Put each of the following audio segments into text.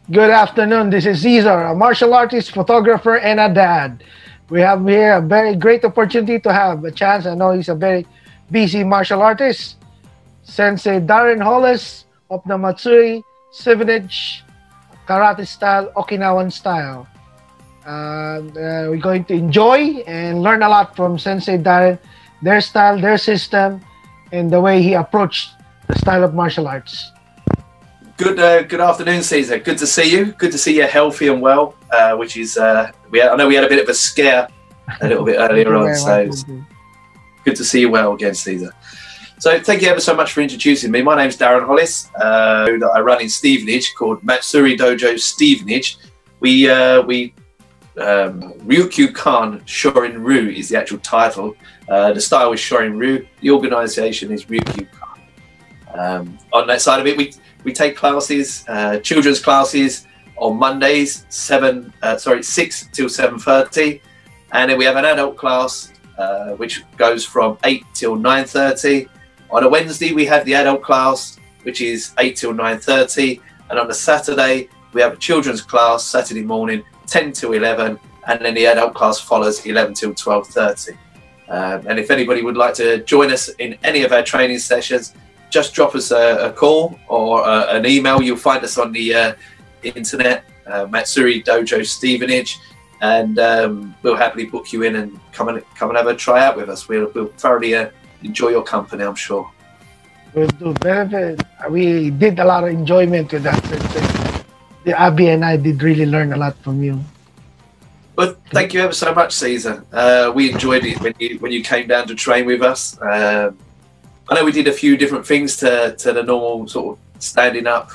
Good afternoon. This is Caesar, a martial artist, photographer, and a dad. We have here a very great opportunity to have a chance. I know he's a very busy martial artist. Sensei Daren Hollis of the MATSURI 7-inch karate style, Okinawan style. We're going to enjoy and learn a lot from Sensei Daren, their style, their system, and the way he approached the style of martial arts. Good afternoon, Caesar. Good to see you. Good to see you healthy and well. Which is, I know we had a bit of a scare a little bit earlier on, so it's good to see you well again, Caesar. So thank you ever so much for introducing me. My name's Daren Hollis. That I run in Stevenage called MATSURI Dojo Stevenage. Ryukyukan Shorin Ryu is the actual title. The style is Shorin Ryu. The organisation is Ryukyukan. On that side of it, we take classes, children's classes on Mondays, 6 till 7:30, and then we have an adult class which goes from 8 till 9:30. On a Wednesday, we have the adult class, which is 8 till 9:30, and on a Saturday, we have a children's class Saturday morning, 10 till 11, and then the adult class follows 11 till 12:30. And if anybody would like to join us in any of our training sessions, just drop us a call or an email. You'll find us on the internet, MATSURI Dojo Stevenage, and we'll happily book you in and come and have a try out with us. We'll thoroughly enjoy your company, I'm sure. We'll do very. We did a lot of enjoyment with that. Abby and I did really learn a lot from you. But thank you ever so much, Caesar. We enjoyed it when you came down to train with us. I know we did a few different things to the normal sort of standing up,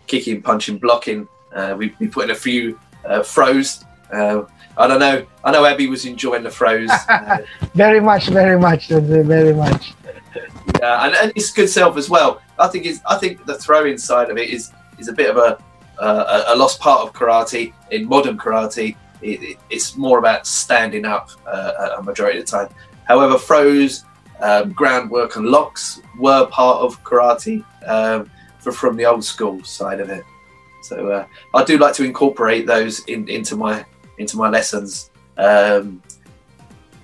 kicking, punching, blocking. We put in a few throws. I don't know. I know Abby was enjoying the throws. Very much. Yeah, and it's good self as well. I think the throwing side of it is a bit of a lost part of karate. In modern karate, it's more about standing up a majority of the time. However, throws, groundwork and locks were part of karate from the old school side of it. So I do like to incorporate those into my lessons.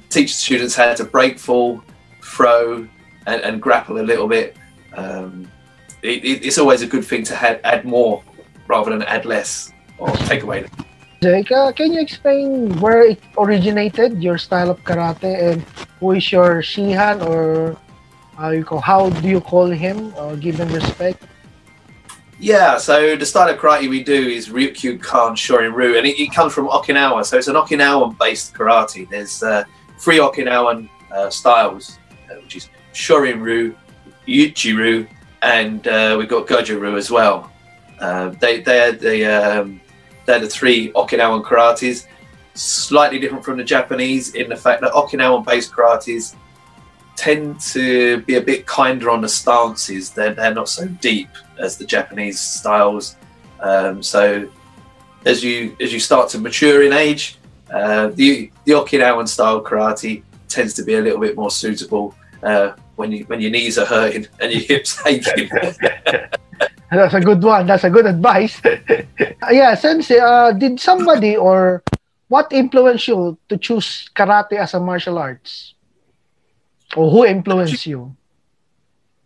Teach students how to break, fall, throw, and grapple a little bit. It's always a good thing to add more rather than add less or take away. Jake, can you explain where it originated, your style of karate, and who is your shihan, or how do you call him or give him respect? Yeah, so the style of karate we do is Ryukyukan Shorin Ryu, and it comes from Okinawa. So it's an Okinawan-based karate. There's 3 Okinawan styles, which is Shorin Ryu, Uchi Ryu, and we've got Goju Ryu as well. They're the 3 Okinawan karates, slightly different from the Japanese in the fact that Okinawan-based karates tend to be a bit kinder on the stances. They're not so deep as the Japanese styles. So as you start to mature in age, the Okinawan style karate tends to be a little bit more suitable when your knees are hurting and your hips aching. That's a good one. That's a good advice. Yeah, Sensei, did somebody or what influenced you to choose karate as a martial arts? Or who influenced you?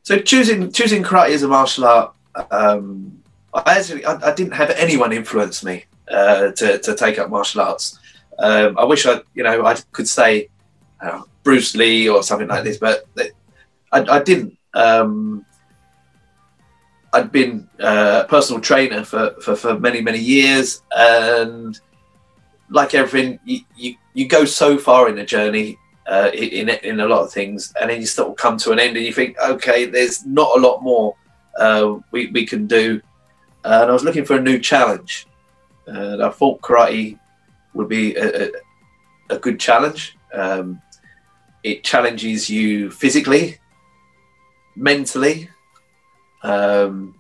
So choosing karate as a martial art, I didn't have anyone influence me to take up martial arts. I wish I could say Bruce Lee or something like this, but I didn't. I'd been a personal trainer for many years, and like everything, you go so far in the journey in a lot of things, and then you sort of come to an end, and you think, okay, there's not a lot more we can do. And I was looking for a new challenge, and I thought karate would be a good challenge. It challenges you physically, mentally. And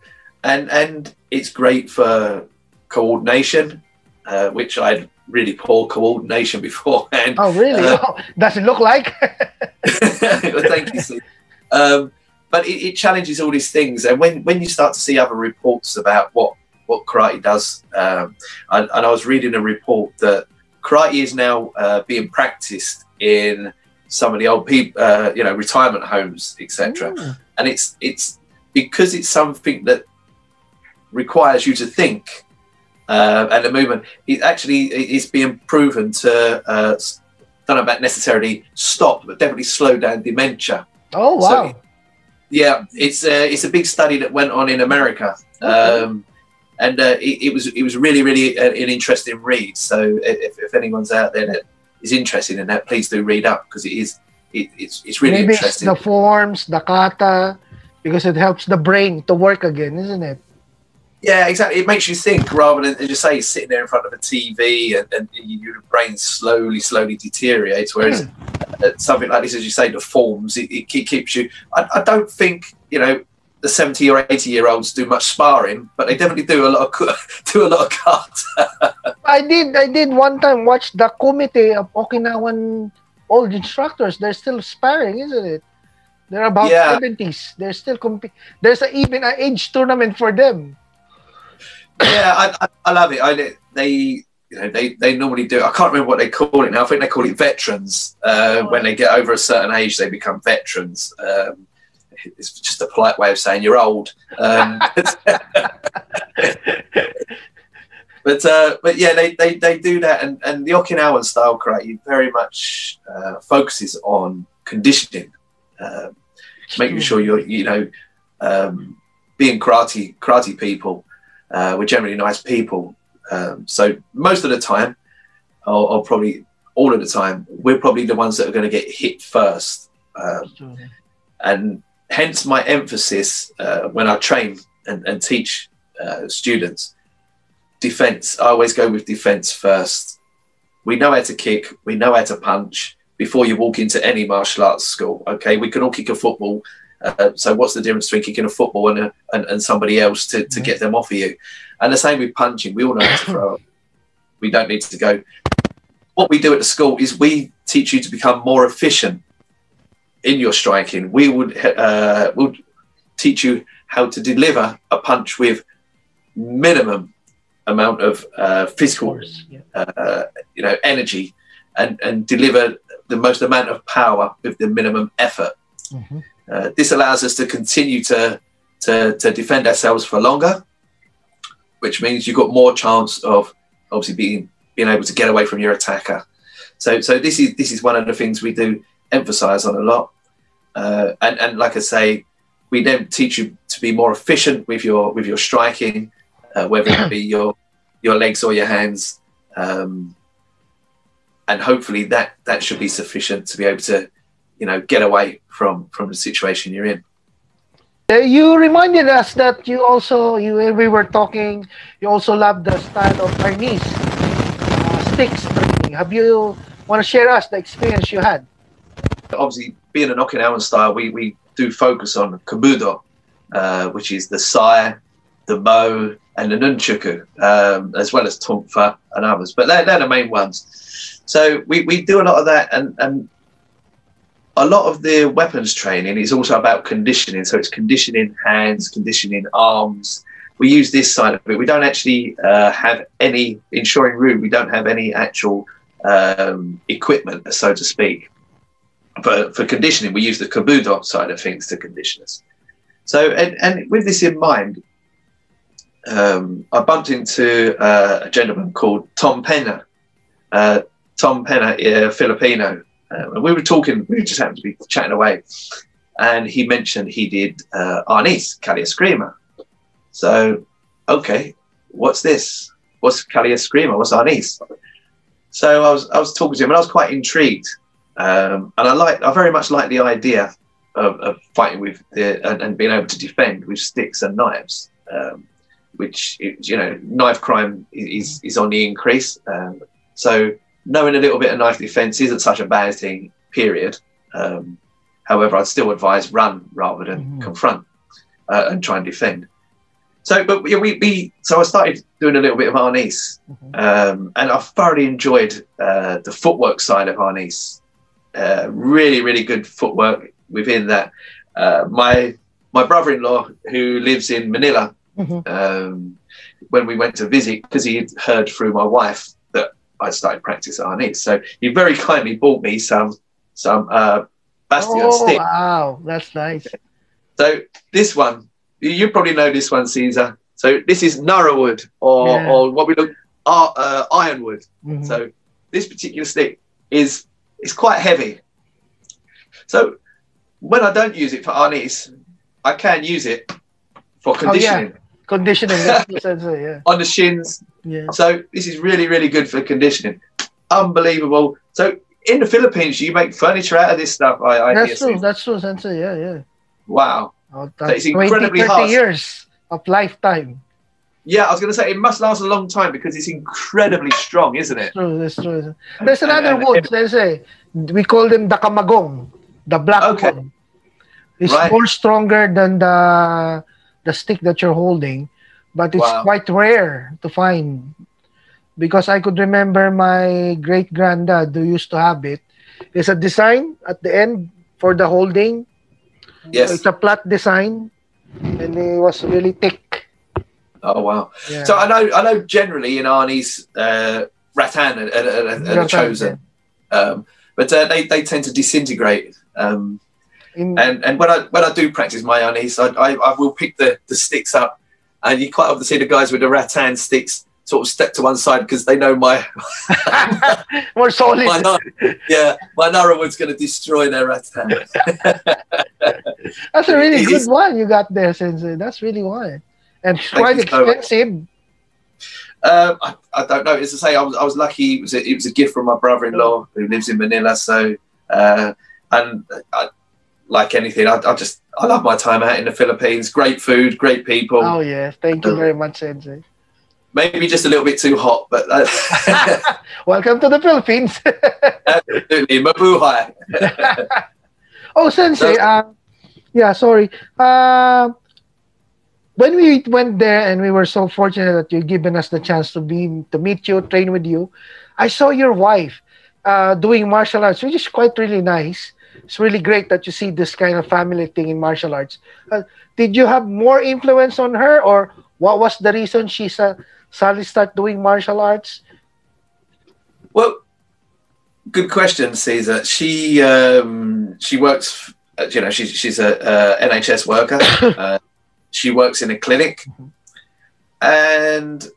it's great for coordination, which I had really poor coordination beforehand. Oh, really? Does it look like? Well, thank you, Steve. But it challenges all these things, and when you start to see other reports about what what karate does. And I was reading a report that karate is now being practiced in some of the old people, you know, retirement homes, etc. And it's because it's something that requires you to think, and the movement. It actually is being proven to, don't know about necessarily stop, but definitely slow down dementia. Oh wow! So, yeah, it's a big study that went on in America, and it was really an interesting read. So if anyone's out there that is interested in that, please do read up, because it's really Maybe interesting. The forms, the kata, because it helps the brain to work again, isn't it? Yeah, exactly. It makes you think rather than, as you say, sitting there in front of a TV and your brain slowly deteriorates. Whereas something like this, as you say, the forms, it keeps you. I don't think, you know, the 70 or 80-year-olds do much sparring, but they definitely do a lot of kata. I did one time watch the committee of Okinawan old instructors. They're still sparring, isn't it? They're about 70s. They're still There's even an age tournament for them. Yeah, I love it. They normally do. I can't remember what they call it now. I think they call it veterans. When they get over a certain age, they become veterans. It's just a polite way of saying you're old. But yeah, they do that, and the Okinawan style karate very much focuses on conditioning, making sure you're being karate people. We're generally nice people, so most of the time, or probably all of the time, we're probably the ones that are going to get hit first, and hence my emphasis when I train and teach students. Defense. I always go with defense first. We know how to kick, we know how to punch before you walk into any martial arts school. Okay, we can all kick a football. So what's the difference between kicking a football and somebody else to get them off of you? And the same with punching. We all know how to throw up. We don't need to go. What we do at the school is we teach you to become more efficient in your striking. We would teach you how to deliver a punch with minimum amount of physical energy, and deliver the most amount of power with the minimum effort. This allows us to continue to defend ourselves for longer, which means you've got more chance of obviously being able to get away from your attacker. So this is one of the things we do emphasize on a lot, and like I say, we then teach you to be more efficient with your striking, whether it be your legs or your hands, and hopefully that should be sufficient to be able to get away from the situation you're in. You reminded us that you also, we were talking, you also love the style of Chinese sticks training. Have you want to share us the experience you had? Obviously, being an Okinawan style, we do focus on kabudo, which is the sai, the mo, and the nunchaku, as well as tonfa and others. But they're the main ones. So we do a lot of that, and a lot of the weapons training is also about conditioning. So it's conditioning hands, conditioning arms. We use this side of it. We don't actually have any, in Shorin-ryu, we don't have any actual equipment, so to speak. For conditioning, we use the kabudo side of things to condition us. So, and with this in mind, I bumped into a gentleman called Tom Penna. Tom Penna, Filipino. And we were talking, we just happened to be chatting away, and he mentioned he did Arnis, Kali Eskrima. So, okay, what's this? What's Kali Eskrima? What's Arnis? So I was talking to him, and I was quite intrigued, and I very much like the idea of fighting with and being able to defend with sticks and knives, which knife crime is on the increase. So knowing a little bit of knife defense isn't such a bad thing, period. However, I'd still advise run rather than confront and try and defend. So, but so I started doing a little bit of Arnis, and I thoroughly enjoyed the footwork side of Arnis. Really, really good footwork within that. My brother-in-law, who lives in Manila, when we went to visit, because he had heard through my wife that I started practicing Arnis. So he very kindly bought me some Bastion stick. Wow, that's nice. So this one, you probably know this one, Caesar. So this is Narrowwood, or what we look ironwood. Mhm. So this particular stick is quite heavy. So when I don't use it for Arnis, I can use it for conditioning. Conditioning, that's the Sensei, yeah. On the shins. Yeah. So this is really, really good for conditioning. Unbelievable. So in the Philippines, you make furniture out of this stuff. That's true, Sensei, yeah. Wow. Oh, So it's 20, incredibly 30 hard. years of lifetime. Yeah, I was going to say, it must last a long time because it's incredibly strong, isn't it? That's true. There's another wood, Sensei. We call them the kamagong, the black one. It's more stronger than the stick that you're holding, but it's quite rare to find. Because I could remember my great-granddad who used to have it. It's a design at the end for the holding. Yes. So it's a flat design, and it was really thick. Oh wow! Yeah. So I know generally in Arnis, rattan are chosen, but they tend to disintegrate. And when I do practice my Arnis, I will pick the sticks up, and you quite often see the guys with the rattan sticks sort of step to one side because they know my more solid. My Narrowwood's going to destroy their rattan. That's a really good one you got there, Sensei. That's really why. And it's quite expensive. I don't know. As I say, I was lucky. It was a gift from my brother-in-law who lives in Manila. So, like anything, I love my time out in the Philippines. Great food, great people. Oh yes, thank you very much, Sensei. Maybe just a little bit too hot, but welcome to the Philippines. Absolutely, mabuhay. Oh, Sensei. Sorry. When we went there and we were so fortunate that you've given us the chance to meet you, train with you, I saw your wife doing martial arts, which is quite really nice. It's really great that you see this kind of family thing in martial arts. Did you have more influence on her, or what was the reason she suddenly started doing martial arts? Well, good question, Caesar. She works. She's a NHS worker. She works in a clinic, and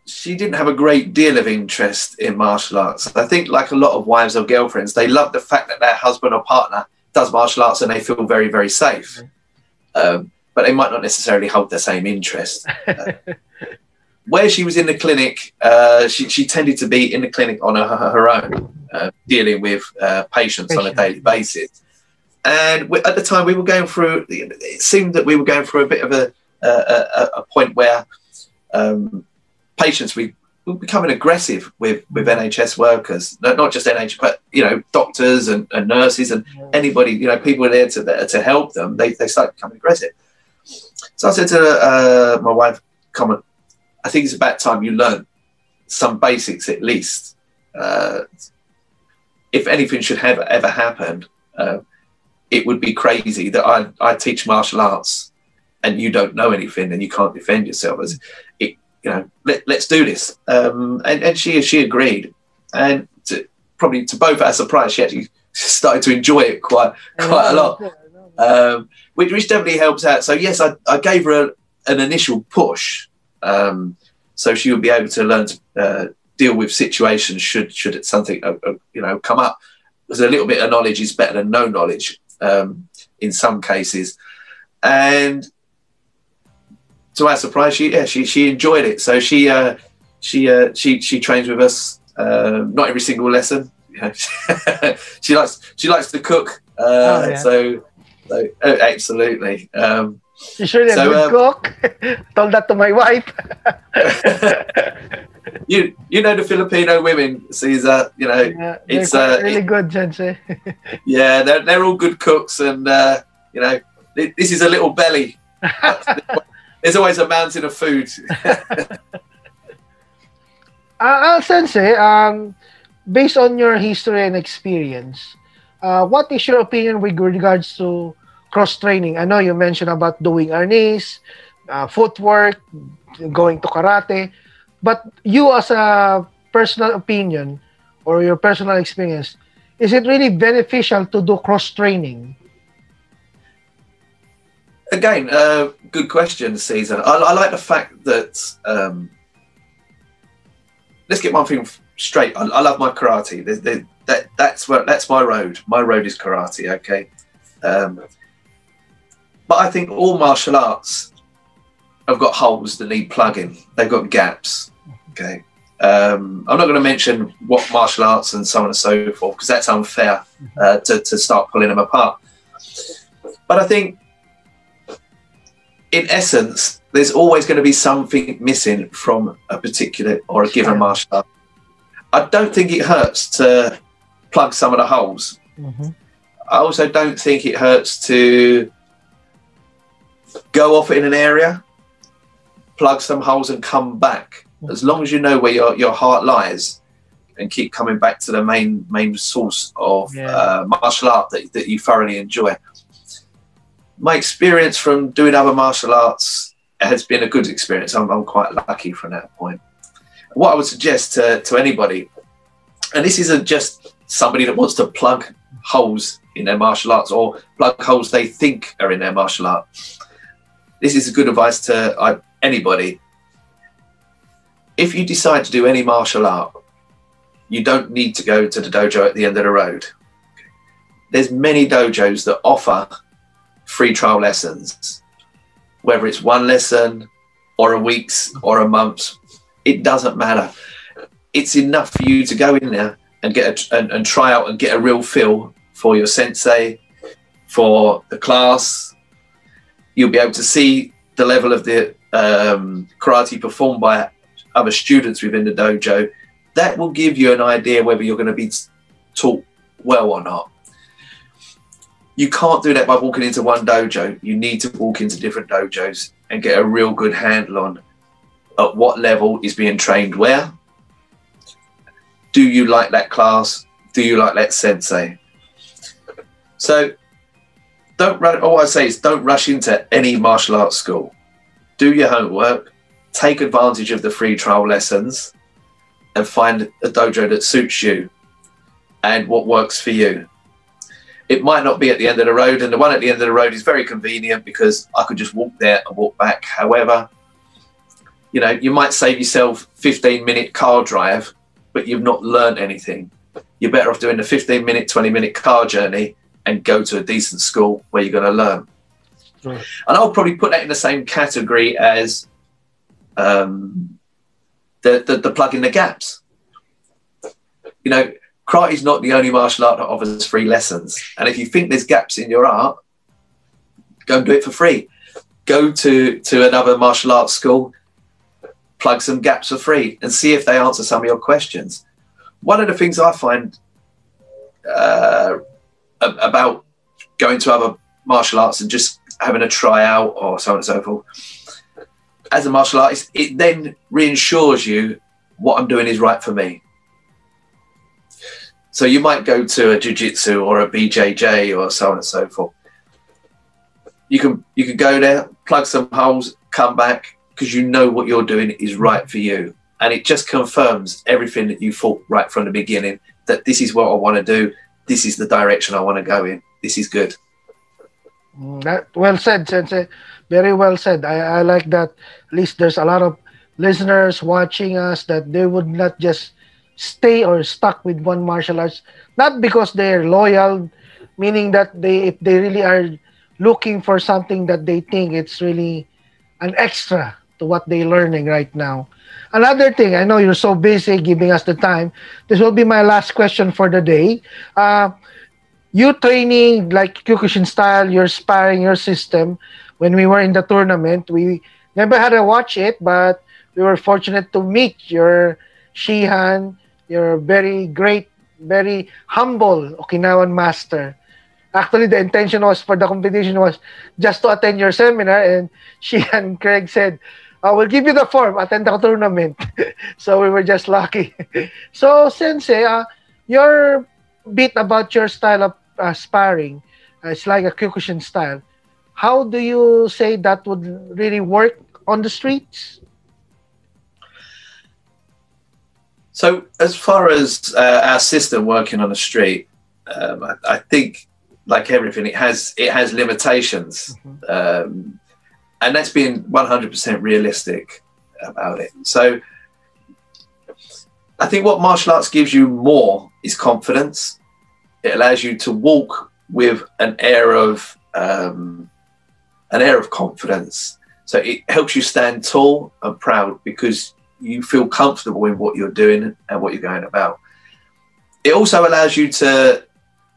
she didn't have a great deal of interest in martial arts. I think, like a lot of wives or girlfriends, they love the fact that their husband or partner does martial arts and they feel very, very safe. But they might not necessarily hold the same interest. Where she was in the clinic, she tended to be in the clinic on her own, dealing with patients on a daily basis. And at the time, we were going through. It seemed that we were going through a bit of a point where patients were becoming aggressive with NHS workers, not just NHS, but doctors and nurses and anybody, people there to help them. They started becoming aggressive. So I said to my wife, "Come on, I think it's about time you learn some basics at least. If anything should have ever happened." It would be crazy that I teach martial arts and you don't know anything and you can't defend yourself. Let's do this. And she agreed. And probably to both our surprise, she actually started to enjoy it quite a lot, which definitely helps out. So yes, I gave her an initial push, so she would be able to learn to deal with situations should something come up. Because a little bit of knowledge is better than no knowledge. In some cases, and to our surprise, she enjoyed it. So she trains with us. Not every single lesson. She likes to cook. So absolutely. She's really a good cook. Told that to my wife. You know the Filipino women, Caesar. It's really good, Sensei. Yeah, they're all good cooks, and this is a little belly. There's always a mountain of food. Sensei, based on your history and experience, what is your opinion with regards to cross training? I know you mentioned about doing Arnis, footwork, going to karate. But you, as a personal opinion or your personal experience, is it really beneficial to do cross training? Again, good question, Caesar. I like the fact that let's get one thing straight. I love my karate. That's my road. My road is karate. Okay, but I think all martial arts have got holes that need plugging. They've got gaps. Okay, I'm not going to mention what martial arts and so on and so forth because that's unfair to start pulling them apart. But I think, in essence, there's always going to be something missing from a particular or a given martial art. I don't think it hurts to plug some of the holes. I also don't think it hurts to go off in an area, plug some holes and come back. As long as you know where your heart lies and keep coming back to the main source of martial art that you thoroughly enjoy. My experience from doing other martial arts has been a good experience. I'm quite lucky from that point. What I would suggest to anybody, and this isn't just somebody that wants to plug holes in their martial arts or plug holes they think are in their martial art. This is good advice to anybody. If you decide to do any martial art, you don't need to go to the dojo at the end of the road. There's many dojos that offer free trial lessons, whether it's one lesson or a week's or a month's, it doesn't matter. It's enough for you to go in there and get and try out and get a real feel for your sensei, for the class. You'll be able to see the level of the karate performed by other students within the dojo. That will give you an idea whether you're going to be taught well or not. You can't do that by walking into one dojo. You need to walk into different dojos and get a real good handle on at what level is being trained where. Do you like that class? Do you like that sensei? So all I say is don't rush into any martial arts school. Do your homework, take advantage of the free trial lessons and find a dojo that suits you and what works for you. It might not be at the end of the road, and the one at the end of the road is very convenient because I could just walk there and walk back. However, you know, you might save yourself 15-minute car drive, but you've not learned anything. You're better off doing the 15-minute, 20-minute car journey and go to a decent school where you're going to learn. Right. And I'll probably put that in the same category as the plug in the gaps. You know, karate is not the only martial art that offers free lessons. And if you think there's gaps in your art, go and do it for free. Go to another martial arts school, plug some gaps for free and see if they answer some of your questions. One of the things I find about going to other martial arts and just having a tryout or so on and so forth, as a martial artist, it then reinsures you what I'm doing is right for me. So you might go to a jiu-jitsu or a BJJ or so on and so forth. You can go there, plug some holes, come back, because you know what you're doing is right for you. And it just confirms everything that you thought right from the beginning, that this is what I want to do. This is the direction I want to go in. This is good. Well said, Sensei. Very well said. I like that. At least there's a lot of listeners watching us that they would not just stay or stuck with one martial arts, not because they're loyal, meaning that if they really are looking for something that they think it's really an extra to what they're learning right now. Another thing, I know you're so busy giving us the time. This will be my last question for the day. You training like Kyokushin style, your sparring, your system. When we were in the tournament, we never had to watch it, but we were fortunate to meet your Shihan, your very great, very humble Okinawan master. Actually, the intention was for the competition was just to attend your seminar, and Shihan Craig said, we'll give you the form, attend the tournament. So we were just lucky. So, Sensei, your bit about your style of sparring, it's like a Kyokushin style. how do you say that would really work on the streets? So as far as our system working on the street, I think, like everything, it has limitations, and that's being 100% realistic about it. So I think what martial arts gives you more is confidence. It allows you to walk with an air of confidence. So it helps you stand tall and proud because you feel comfortable in what you're doing and what you're going about. It also allows you to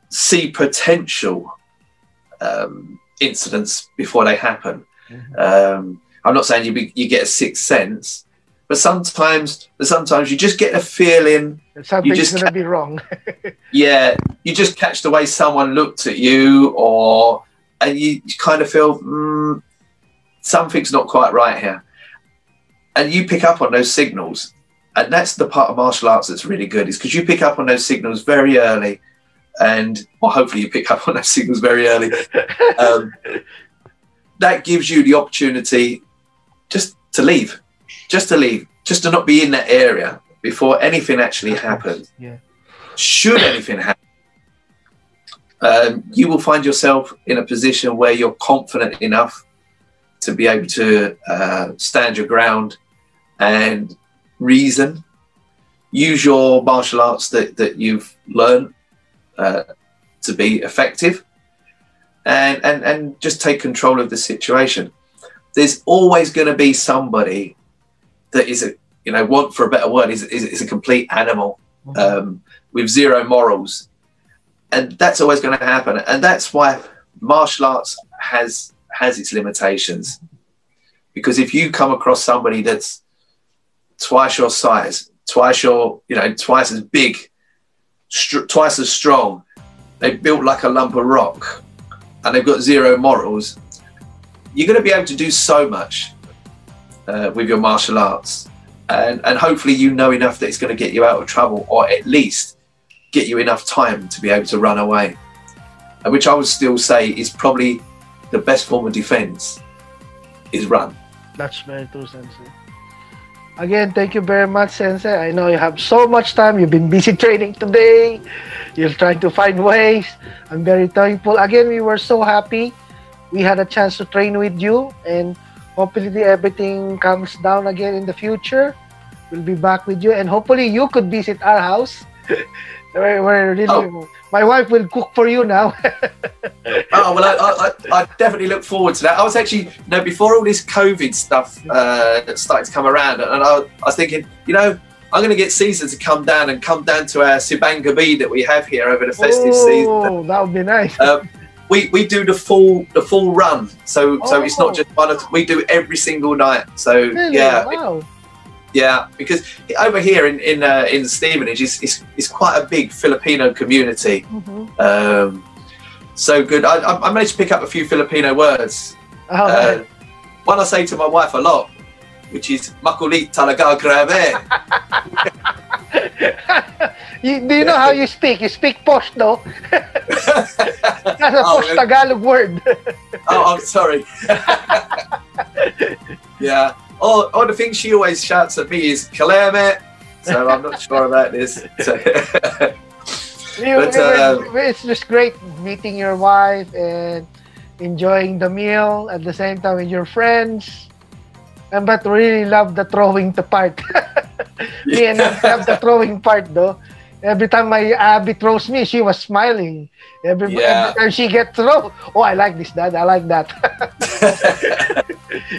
see potential incidents before they happen. I'm not saying you get a sixth sense, but sometimes you just get a feeling Something's going to be wrong. Yeah, you just catch the way someone looked at you, and you kind of feel something's not quite right here. And you pick up on those signals. And that's the part of martial arts that's really good, is because you pick up on those signals very early. And well, hopefully you pick up on those signals very early. That gives you the opportunity just to leave, just to not be in that area before anything actually happens. Yeah. Should anything happen, you will find yourself in a position where you're confident enough to be able to stand your ground and reason, use your martial arts that you've learned to be effective, and just take control of the situation. There's always going to be somebody that is want for a better word, is a complete animal with zero morals, and that's always going to happen. And that's why martial arts has its limitations, because if you come across somebody that's twice your size, twice as big, twice as strong, they're built like a lump of rock, and they've got zero morals, you're going to be able to do so much with your martial arts, and hopefully you know enough that it's going to get you out of trouble, or at least get you enough time to be able to run away, which I would still say is probably the best form of defense, is run. That's very true, Sensei. Again, thank you very much, Sensei. I know you have so much time. You've been busy training today. You're trying to find ways. I'm very thankful. Again, we were so happy we had a chance to train with you, and hopefully everything comes down again in the future. We'll be back with you, and hopefully you could visit our house. We're really, my wife will cook for you now. Oh, well, I definitely look forward to that. I was actually, before all this COVID stuff started to come around, and I was thinking, I'm going to get Caesar to come down to our Sibangabi that we have here over the festive season. Oh, that would be nice. We do the full run, so it's not just one. We do every single night. So really? Yeah. Wow. Yeah, because over here in Stevenage, it's quite a big Filipino community. So good. I managed to pick up a few Filipino words. One I say to my wife a lot, which is "makulit talaga, grabe." Do you know how you speak? You speak posh, though. That's a posh Tagalog word. Oh, I'm sorry. Yeah. Oh, the thing she always shouts at me is "kaleme," so I'm not sure about this. It's just great meeting your wife and enjoying the meal at the same time with your friends. But really love the throwing the part. Me and I love the throwing part, though. Every time my Abby throws me, she was smiling. Every time she gets thrown, oh, I like this, Dad. I like that.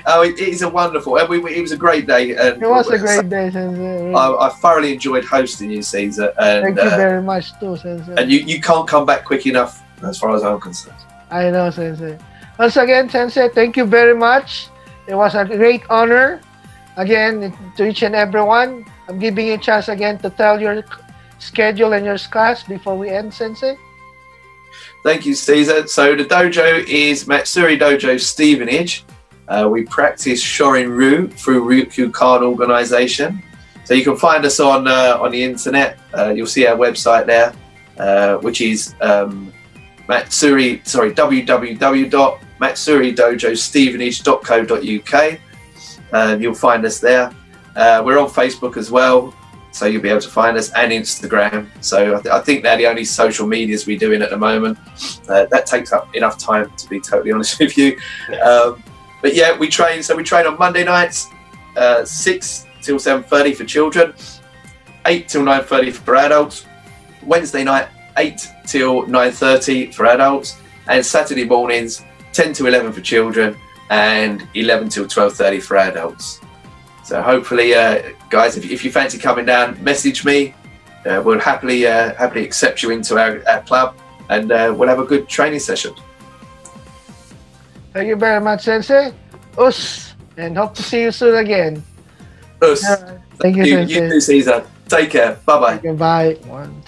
Oh, it is a wonderful. It was a great day. And it was a great day, Sensei. I thoroughly enjoyed hosting you, Caesar. And, thank you very much, too, Sensei. And you can't come back quick enough, as far as I'm concerned. I know, Sensei. Once again, Sensei, thank you very much. It was a great honor. Again, to each and everyone, I'm giving you a chance again to tell your schedule and your class before we end, Sensei. Thank you, Caesar. So the dojo is Matsuri Dojo Stevenage. We practice Shorin Ryu through Ryukyukan organization. So you can find us on the internet. You'll see our website there, which is www.matsuri Matsuri Dojo Stevenage.co.uk. You'll find us there. We're on Facebook as well, so you'll be able to find us, and Instagram. So I think they're the only social medias we're doing at the moment. That takes up enough time, to be totally honest with you. But yeah, we train. So we train on Monday nights, 6 till 7:30 for children, 8 till 9:30 for adults. Wednesday night, 8 till 9:30 for adults, and Saturday mornings, 10 to 11 for children, and 11 till 12:30 for adults. So hopefully, guys, if you fancy coming down, message me. We'll happily accept you into our club, and we'll have a good training session. Thank you very much, Sensei. Us, and hope to see you soon again. Us. Thank you, Sensei. You too, Caesar. Take care. Bye-bye. Bye. One.